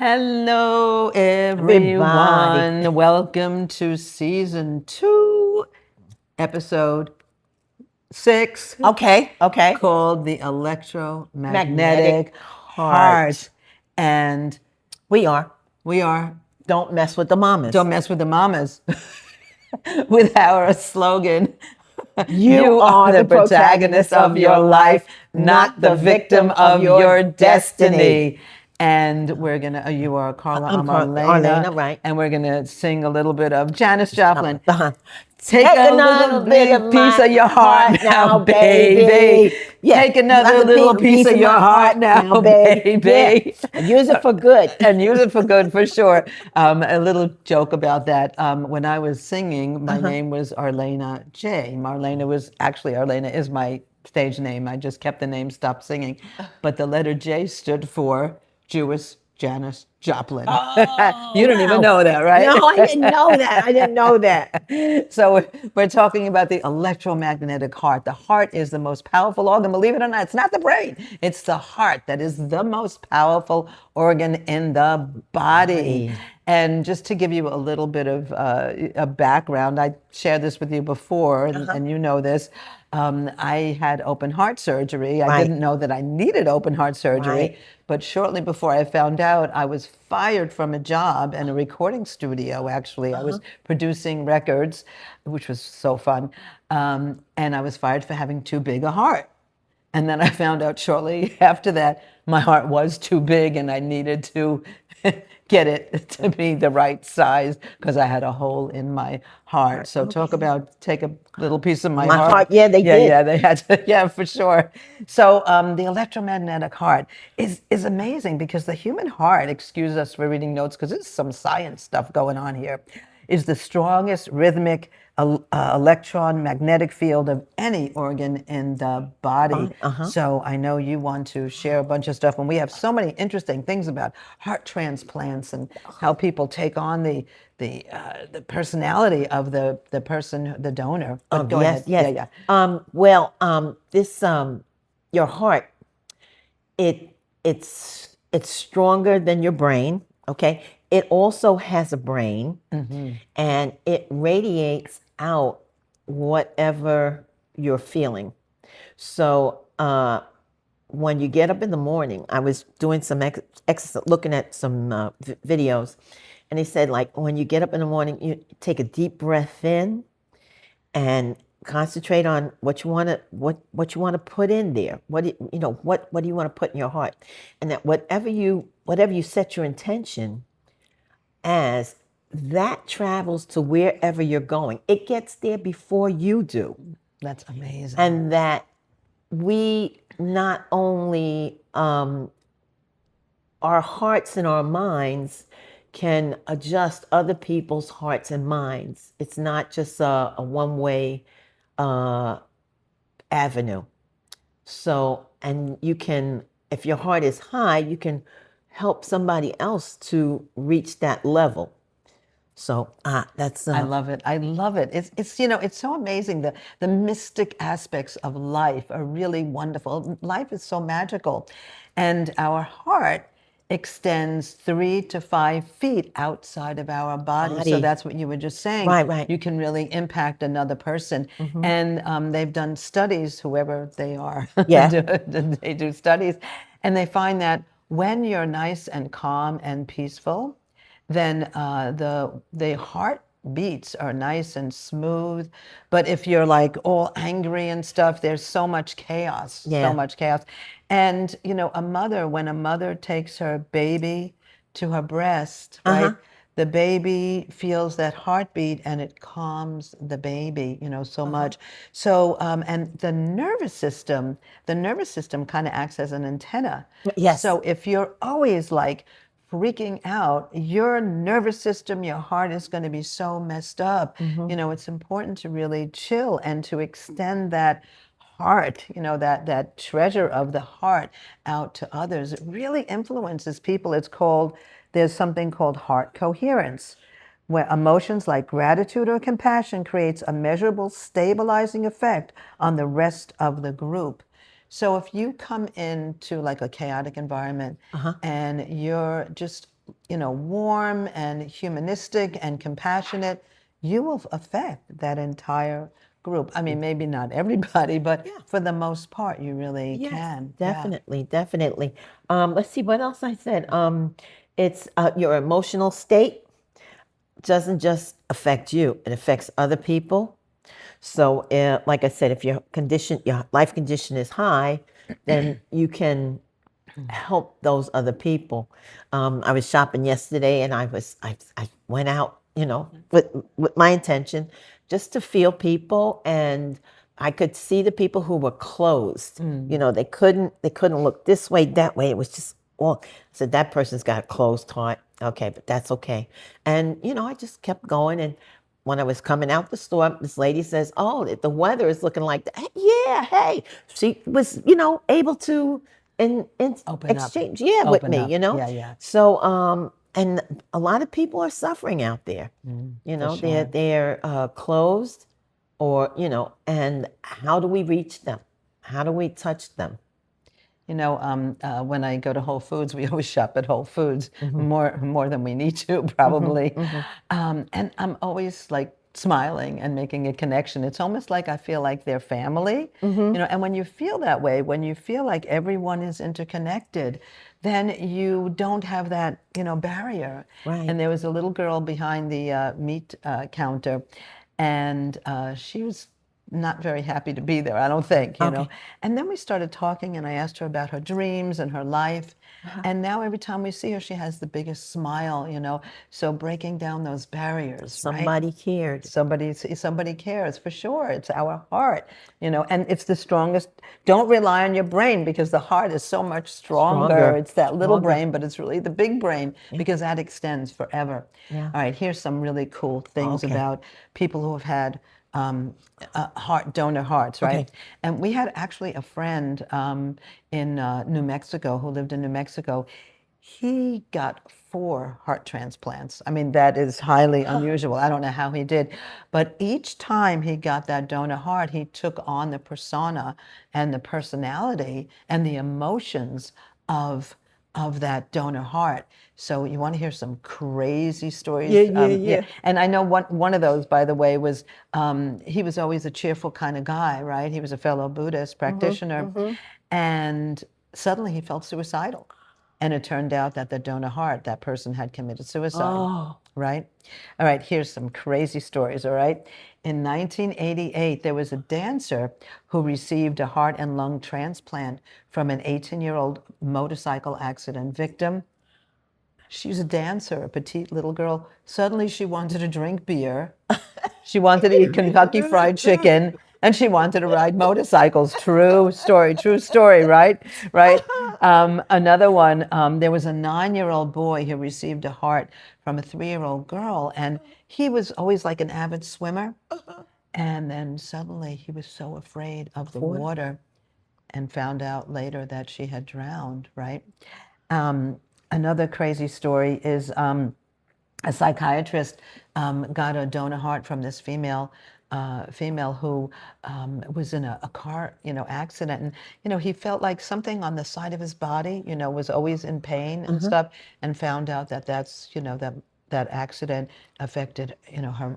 Hello, Everybody. everyone. Welcome to season 2, episode 6, Okay. called The Electromagnetic Magnetic Heart. heart. And We are. we are Don't mess with the mamas. Don't Mess with the Mamas with our slogan. You You are are the the protagonist protagonist of of your your life, life, not not the the victim victim of of your your destiny. destiny. And we're gonna. You are Carla. I'm Arlaana, Arlena, right? and we're gonna sing a little bit of Janis Joplin. Uh-huh. Take Take a little another bit of big piece my of your heart heart now, now, baby. baby. Yeah, Take another another little piece piece of of your my heart heart now, now, baby. Yeah, baby. and use it for good. And use it for good, for sure. A little joke about that. When I was singing, my name was Arlaana J. Arlaana is my stage name. I just kept the name, stopped singing. But the letter J stood for Jewish Janis Joplin. You Oh, don't even wow. know that, right? No, I didn't know that. I didn't know that. So we're talking about the electromagnetic heart. The heart is the most powerful organ. Believe it or not, it's not the brain. It's the heart that is the most powerful organ in the body. Body. And just to give you a little bit of a background, I shared this with you before, and you know this. I had open heart surgery. I Right. didn't know that I needed open heart surgery, Right. but shortly before I found out, I was fired from a job in a recording studio, actually. I was producing records, which was so fun. And I was fired for having too big a heart. And then I found out shortly after that, my heart was too big and I needed to get it to be the right size because I had a hole in my heart. So talk about take a little piece of my My heart. heart, yeah, they Yeah, did. they had to, yeah, for sure. So the electromagnetic heart is amazing because the human heart, excuse us for reading notes because there's some science stuff going on here, is the strongest rhythmic electron magnetic field of any organ in the body. So I know you want to share a bunch of stuff, and we have so many interesting things about heart transplants and how people take on the personality of the person, the donor. But go Yes, ahead. Yeah, yes. yeah. This your heart, it's stronger than your brain. Okay. It also has a brain, and it radiates out whatever you're feeling. So when you get up in the morning, I was doing some exercise, looking at some videos, and they said like when you get up in the morning, you take a deep breath in and concentrate on what you want to what you want to put in there. What do you want to put in your heart, and that whatever you set your intention as, that travels to wherever you're going. It gets there before you do, That's amazing. and that we not only our hearts and our minds can adjust other people's hearts and minds. It's not just a one-way avenue. So, and you can, if your heart is high, you can help somebody else to reach that level. So, that's I love it. I love it. It's so amazing. The mystic aspects of life are really wonderful. Life is so magical. And our heart extends 3 to 5 feet outside of our body. So body. that's what you were just saying. Right. You can really impact another person. And they've done studies, whoever they are, Yeah. they do studies. And they find that when you're nice and calm and peaceful, then the heart beats are nice and smooth. But if you're like all angry and stuff, there's so much chaos, so Yeah. much chaos. And when a mother takes her baby to her breast, right? The baby feels that heartbeat and it calms the baby, so much. So, and the nervous system kind of acts as an antenna. Yes. So if you're always like freaking out, your nervous system, your heart is going to be so messed up. It's important to really chill and to extend that heart, that treasure of the heart out to others. It really influences people. There's something called heart coherence, where emotions like gratitude or compassion creates a measurable stabilizing effect on the rest of the group. So if you come into like a chaotic environment and you're just, warm and humanistic and compassionate, you will affect that entire group. I mean, maybe not everybody, but for the most part, you really Yes, can. definitely, definitely. Let's see what else I said. It's your emotional state doesn't just affect you; it affects other people. So, like I said, if your life condition is high, then you can help those other people. I was shopping yesterday, and I went out, with my intention just to feel people, and I could see the people who were closed. They couldn't look this way, that way. It was just all. I said that person's got a closed heart. Okay, but that's okay. And I just kept going, and when I was coming out the store, this lady says, "Oh, the weather is looking like that." Yeah, hey, she was, able to in Open up. exchange, yeah, with Open me, up. Yeah, yeah. So, and a lot of people are suffering out there. For They're sure. closed, or and how do we reach them? How do we touch them? When I go to Whole Foods, we always shop at Whole Foods more than we need to, probably. And I'm always like smiling and making a connection. It's almost like I feel like they're family. And when you feel that way, when you feel like everyone is interconnected, then you don't have that, barrier. Right. And there was a little girl behind the meat counter, and she was not very happy to be there, I don't think. And then we started talking, and I asked her about her dreams and her life. And now every time we see her, she has the biggest smile. So breaking down those barriers, right? Somebody cared. Somebody cares, for sure. It's our heart, and it's the strongest. Don't rely on your brain, because the heart is so much stronger. It's that little brain, but it's really the big brain, because that extends forever. Yeah. All right, here's some really cool things Okay. about people who have had donor hearts, right? Okay. And we had actually a friend in New Mexico who lived in New Mexico. He got 4 heart transplants. I mean, that is highly unusual. I don't know how he did. But each time he got that donor heart, he took on the persona and the personality and the emotions of that donor heart. So you want to hear some crazy stories? Yeah. And I know one of those, by the way, was he was always a cheerful kind of guy, right? He was a fellow Buddhist practitioner, and suddenly he felt suicidal. And it turned out that the donor heart, that person had committed suicide. Oh. Right? All right, here's some crazy stories, all right? In 1988, there was a dancer who received a heart and lung transplant from an 18-year-old motorcycle accident victim. She was a dancer, a petite little girl. Suddenly she wanted to drink beer. She wanted to eat Kentucky Fried Chicken, and she wanted to ride motorcycles. True story, right? Right. Another one, there was a 9-year-old boy who received a heart from a 3-year-old girl, and he was always like an avid swimmer. And then suddenly he was so afraid of the water and found out later that she had drowned, right? Another crazy story is a psychiatrist got a donor heart from this female who was in a car accident, and he felt like something on the side of his body was always in pain and stuff, and found out that that accident affected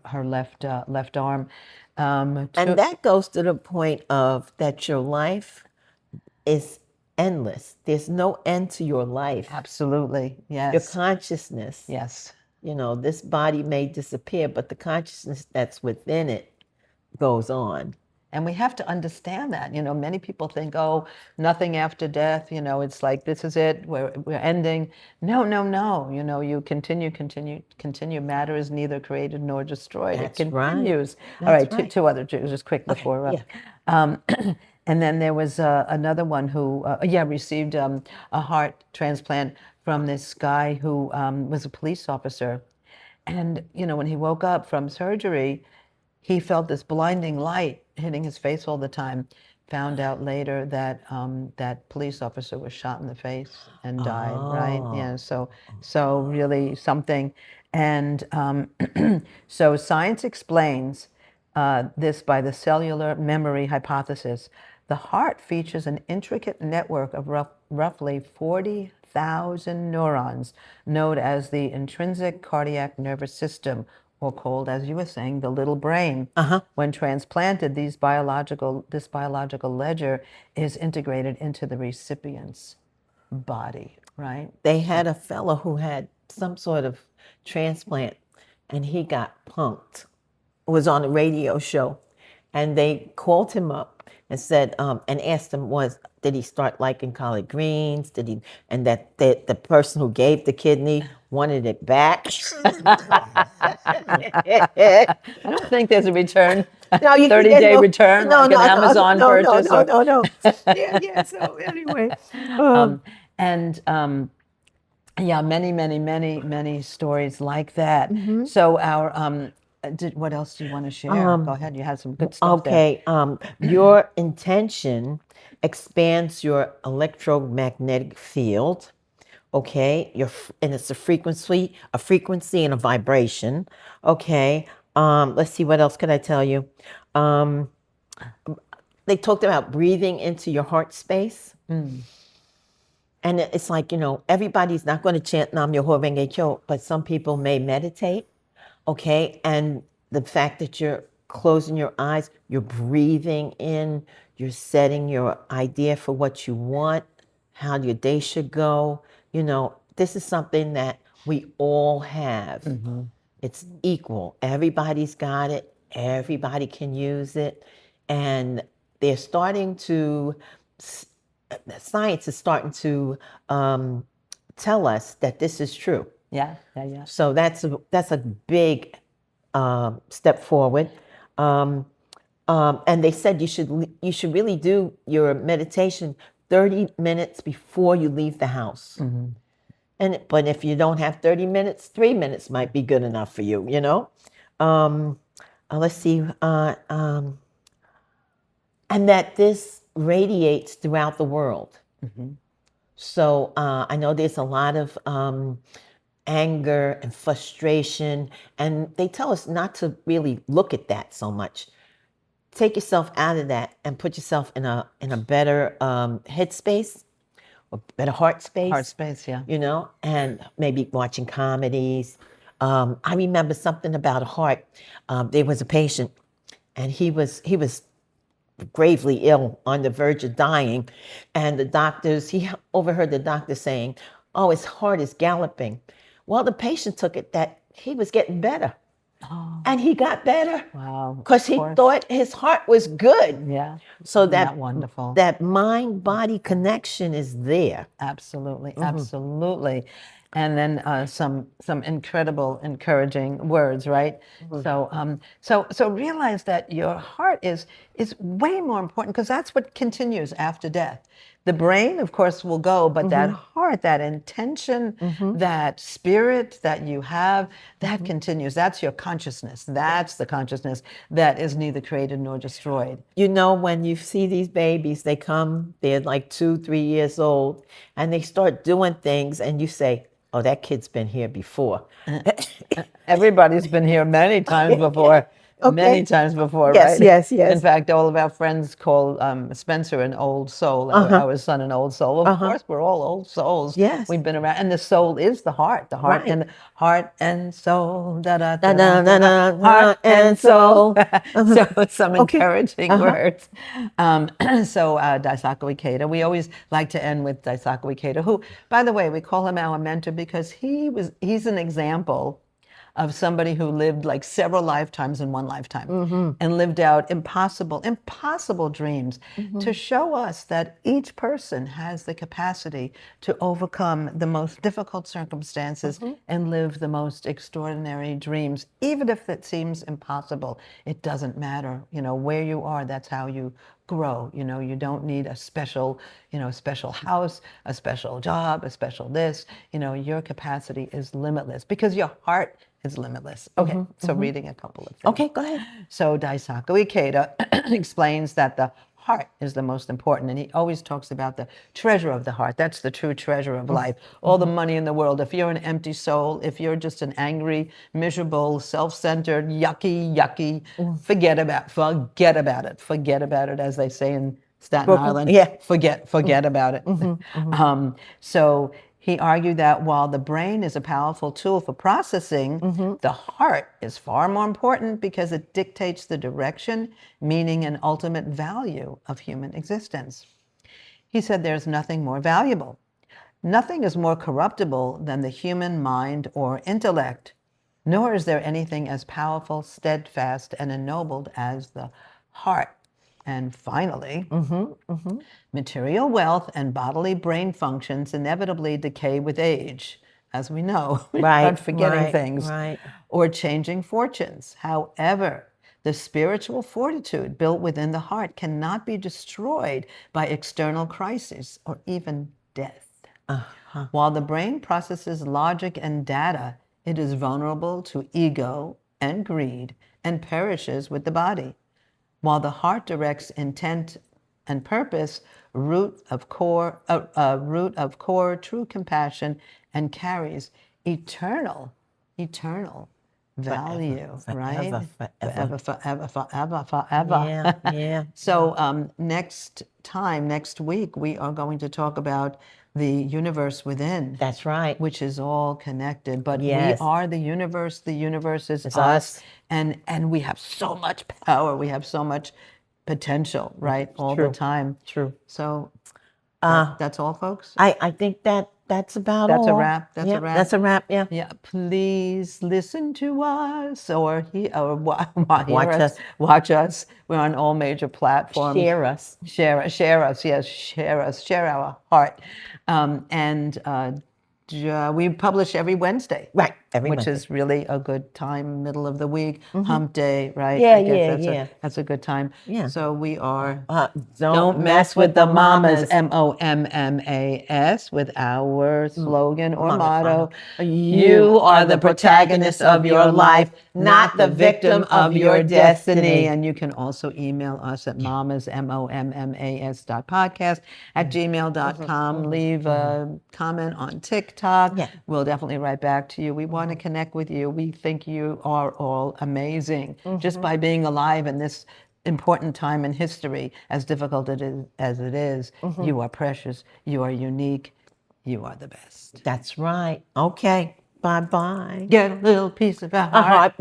her left arm. And that goes to the point of that your life is endless. There's no end to your life. Absolutely, Your yes, consciousness. yes. This body may disappear, but the consciousness that's within it goes on. And we have to understand that. Many people think, oh, nothing after death. It's like, this is it. We're ending. No, no, no. You continue. Matter is neither created nor destroyed. That's It continues. right. All right, That's right. two other, just quick before. And then there was another one who, received a heart transplant from this guy who was a police officer. And, when he woke up from surgery, he felt this blinding light hitting his face all the time. Found out later that that police officer was shot in the face and died. Right? Yeah. So really something. And so science explains this by the cellular memory hypothesis. The heart features an intricate network of roughly 40,000 neurons known as the intrinsic cardiac nervous system, or called, as you were saying, the little brain. When transplanted, this biological ledger is integrated into the recipient's body, right? They had a fellow who had some sort of transplant, and he got punked. Was on a radio show, and they called him up and said, and asked him, did he start liking collard greens? Did he? And that the person who gave the kidney wanted it back. I don't think there's a return. No, you can 30-day return, no, like no, an no, Amazon no, no, purchase. no, no, no. Yeah. So anyway, And yeah, many stories like that. So our what else do you want to share? Go ahead. You had some good stuff there. okay. Your intention expands your electromagnetic field. Okay, and it's a frequency and a vibration. Okay. Let's see, what else could I tell you? They talked about breathing into your heart space. And it's like, everybody's not going to chant Nam Myoho Renge Kyo, but some people may meditate. Okay. And the fact that you're closing your eyes, you're breathing in, you're setting your idea for what you want, how your day should go. This is something that we all have. It's equal. Everybody's got it. Everybody can use it. And they're starting to, science is starting to tell us that this is true. Yeah. So that's a big step forward. And they said you should really do your meditation 30 minutes before you leave the house. But if you don't have 30 minutes, 3 minutes might be good enough for you. Let's see. And that this radiates throughout the world. So I know there's a lot of anger and frustration, and they tell us not to really look at that so much. Take yourself out of that and put yourself in a better headspace, or better heart space. Heart space, yeah. And maybe watching comedies. I remember something about a heart. There was a patient, and he was gravely ill, on the verge of dying, and he overheard the doctor saying, "Oh, his heart is galloping." Well, the patient took it that he was getting better. And he got better. Wow. Because he thought his heart was good. Yeah. So Isn't that wonderful? That mind-body connection is there. Absolutely. Absolutely. And then some incredible, encouraging words, right? So realize that your heart is way more important, because that's what continues after death. The brain, of course, will go, but that heart, that intention, that spirit that you have, that continues. That's your consciousness. That's the consciousness that is neither created nor destroyed. When you see these babies, they're like 2-3 years old, and they start doing things, and you say, "Oh, that kid's been here before." Everybody's been here many times before. Okay. Many times before, Yes, right? yes. In fact, all of our friends call Spencer an old soul, our son an old soul. Of course, we're all old souls. Yes. We've been around. And the soul is the heart. The heart, Right. and heart and soul. Da, da, Da, da, da, da, da, da, heart and soul. Uh-huh. So some encouraging words. So Daisaku Ikeda, we always like to end with Daisaku Ikeda, who, by the way, we call him our mentor because he's an example of somebody who lived like several lifetimes in one lifetime, and lived out impossible dreams, to show us that each person has the capacity to overcome the most difficult circumstances and live the most extraordinary dreams, even if it seems impossible. It doesn't matter, where you are. That's how you grow. You don't need a special house, a special job, a special this. Your capacity is limitless because your heart is limitless. Okay, so reading a couple of things. Okay, go ahead. So Daisaku Ikeda explains that the heart is the most important, and he always talks about the treasure of the heart. That's the true treasure of life. All the money in the world, if you're an empty soul, if you're just an angry, miserable, self-centered, yucky, forget about it. Forget about it, as they say in Staten Brooklyn, Island, yeah. forget about it. So he argued that while the brain is a powerful tool for processing, the heart is far more important because it dictates the direction, meaning, and ultimate value of human existence. He said there's nothing more valuable. Nothing is more corruptible than the human mind or intellect, nor is there anything as powerful, steadfast, and ennobled as the heart. And finally, material wealth and bodily brain functions inevitably decay with age. As we know, we start forgetting things right. or changing fortunes. However, the spiritual fortitude built within the heart cannot be destroyed by external crises or even death. While the brain processes logic and data, it is vulnerable to ego and greed and perishes with the body. While the heart directs intent and purpose, root of core, true compassion, and carries eternal value, right? Forever. Forever. Yeah. So next week, we are going to talk about the universe within. That's right. Which is all connected. But Yes. we are the universe is It's us. us. And we have so much power. We have so much potential, right? All the time. True. So that's all, folks? I think that's about all. That's a wrap. That's Yeah, a wrap. that's a wrap. Yeah. Yeah, please listen to us or Watch us. Watch us. We're on all major platforms. Share us. Share us. Yes, share us. Share our heart. We publish every Wednesday. Right, every which Wednesday. is really a good time, middle of the week, hump day, right? Yeah, I guess yeah. that's a good time. Yeah. So we are. Don't mess with the Mommas. Mommas, with our slogan or Motto. motto. You are the protagonist of your life, not the victim of your destiny. And you can also email us at mommas, mommas.podcast@gmail.com. Leave a comment on TikTok. Yeah. We'll definitely write back to you. We want to connect with you. We think you are all amazing just by being alive in this important time in history, as difficult as it is. You are precious. You are unique. You are the best. That's right. Okay. Bye-bye. Get a little piece of our Heart. heart.